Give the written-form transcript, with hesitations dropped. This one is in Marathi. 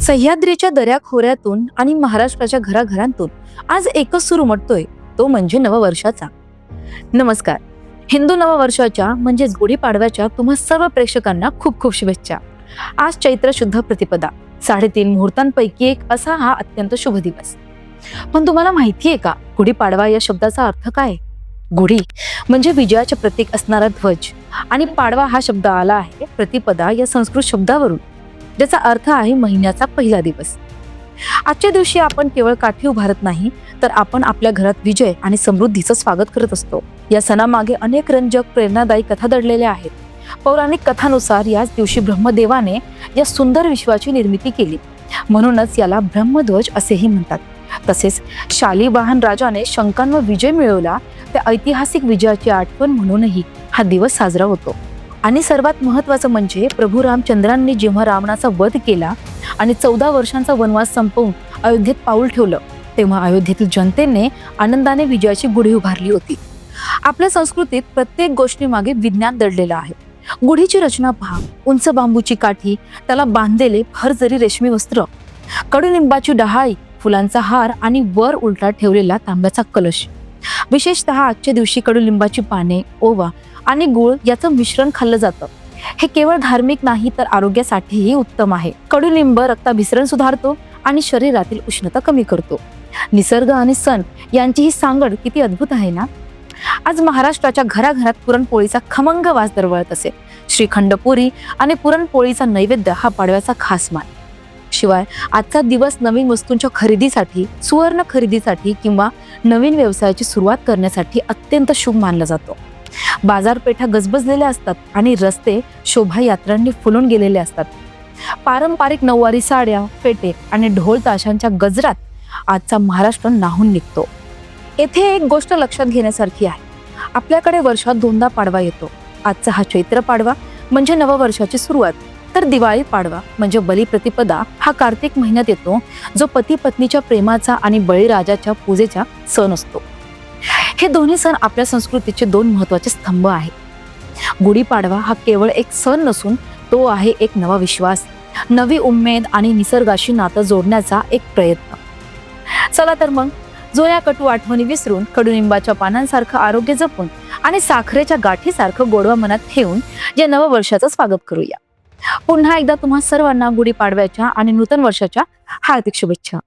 सह्याद्रीच्या दऱ्याखोऱ्यातून आणि महाराष्ट्राच्या घराघरांतून आज एकच सूर उमटतोय, तो म्हणजे नववर्षाचा. नमस्कार. हिंदू नववर्षाच्या म्हणजेच गुढीपाडव्याच्या तुम्हा सर्व प्रेक्षकांना खूप खूप शुभेच्छा. आज चैत्र शुद्ध प्रतिपदा, 3.5 मुहूर्तांपैकी एक असा हा अत्यंत शुभ दिवस. पण तुम्हाला माहितीये का, गुढीपाडवा या शब्दाचा अर्थ काय? गुढी म्हणजे विजयाचे प्रतीक असणारा ध्वज, आणि पाडवा हा शब्द आला आहे प्रतिपदा या संस्कृत शब्दावरून, ज्याचा अर्थ आहे महिन्याचा पहिला दिवस. आजच्या दिवशी आपण केवळ काठी उभारत नाही, तर आपण आपल्या घरात विजय आणि समृद्धीचं स्वागत करत असतो. या सणामागे अनेक रंजक प्रेरणादायी कथा दडलेल्या आहेत. पौराणिक कथानुसार याच दिवशी ब्रह्मदेवाने या सुंदर विश्वाची निर्मिती केली, म्हणूनच याला ब्रह्मध्वज असेही म्हणतात. तसेच शालिवाहन राजाने शंकांवर विजय मिळवला, त्या ऐतिहासिक विजयाची आठवण म्हणूनही हा दिवस साजरा होतो. आणि सर्वात महत्त्वाचं म्हणजे प्रभू रामचंद्रांनी जेव्हा रावणाचा वध केला आणि 14 वर्षांचा वनवास संपवून अयोध्येत पाऊल ठेवलं, तेव्हा अयोध्येतील जनतेने आनंदाने विजयाची गुढी उभारली होती. आपल्या संस्कृतीत प्रत्येक गोष्टीमागे विज्ञान दडलेलं आहे. गुढीची रचना पहा. उंच बांबूची काठी, त्याला बांधलेले भरजरी रेशमी वस्त्र, कडुलिंबाची डहाळी, फुलांचा हार आणि वर उलटा ठेवलेला तांब्याचा कलश. विशेषतः आजच्या दिवशी कडुलिंबाची पाने, ओवा आणि गुळ याचं मिश्रण खाल्लं जातं. हे केवळ धार्मिक नाही, तर आरोग्यासाठीही उत्तम आहे. कडुलिंब रक्ताभिसरण सुधारतो आणि शरीरातील उष्णता कमी करतो. निसर्ग आणि सण यांची ही सांगड किती अद्भुत आहे ना. आज महाराष्ट्राच्या घराघरात पुरणपोळीचा खमंग वास दरवळत असेल. श्रीखंड पुरी आणि पुरणपोळीचा नैवेद्य हा पाडव्याचा खास मान. शिवाय आजचा दिवस नवीन वस्तूंच्या खरेदीसाठी, सुवर्ण खरेदीसाठी किंवा नवीन व्यवसायाची सुरुवात करण्यासाठी अत्यंत शुभ मानला जातो. बाजारपेठा गजबजलेल्या असतात आणि रस्ते शोभायात्रांनी फुलून गेलेले असतात. पारंपरिक नऊवारी साड्या, फेटे आणि ढोल ताशांच्या गजरात आजचा महाराष्ट्र न्हाऊन निघतो. येथे एक गोष्ट लक्षात घेण्यासारखी आहे. आपल्याकडे वर्षात 2दा पाडवा येतो. आजचा हा चैत्र पाडवा म्हणजे नववर्षाची सुरुवात, तर दिवाळी पाडवा म्हणजे बलिप्रतिपदा हा कार्तिक महिन्यात येतो, जो पती पत्नीच्या प्रेमाचा आणि बळीराजाच्या पूजेचा सण असतो. हे दोन्ही सण आपल्या संस्कृतीचे 2 महत्त्वाचे स्तंभ आहेत. गुढीपाडवा हा केवळ एक सण नसून तो आहे एक नवा विश्वास, नवी उमेद आणि निसर्गाशी नातं जोडण्याचा एक प्रयत्न. चला तर मग, जो या कटू आठवणी विसरून कडुनिंबाच्या पानांसारखं आरोग्य जपून आणि साखरेच्या गाठीसारखं गोडवा मनात ठेवून या नववर्षाचं स्वागत करूया. पुन्हा एकदा तुम्हा सर्वांना गुढीपाडव्याच्या आणि नूतन वर्षाच्या हार्दिक शुभेच्छा.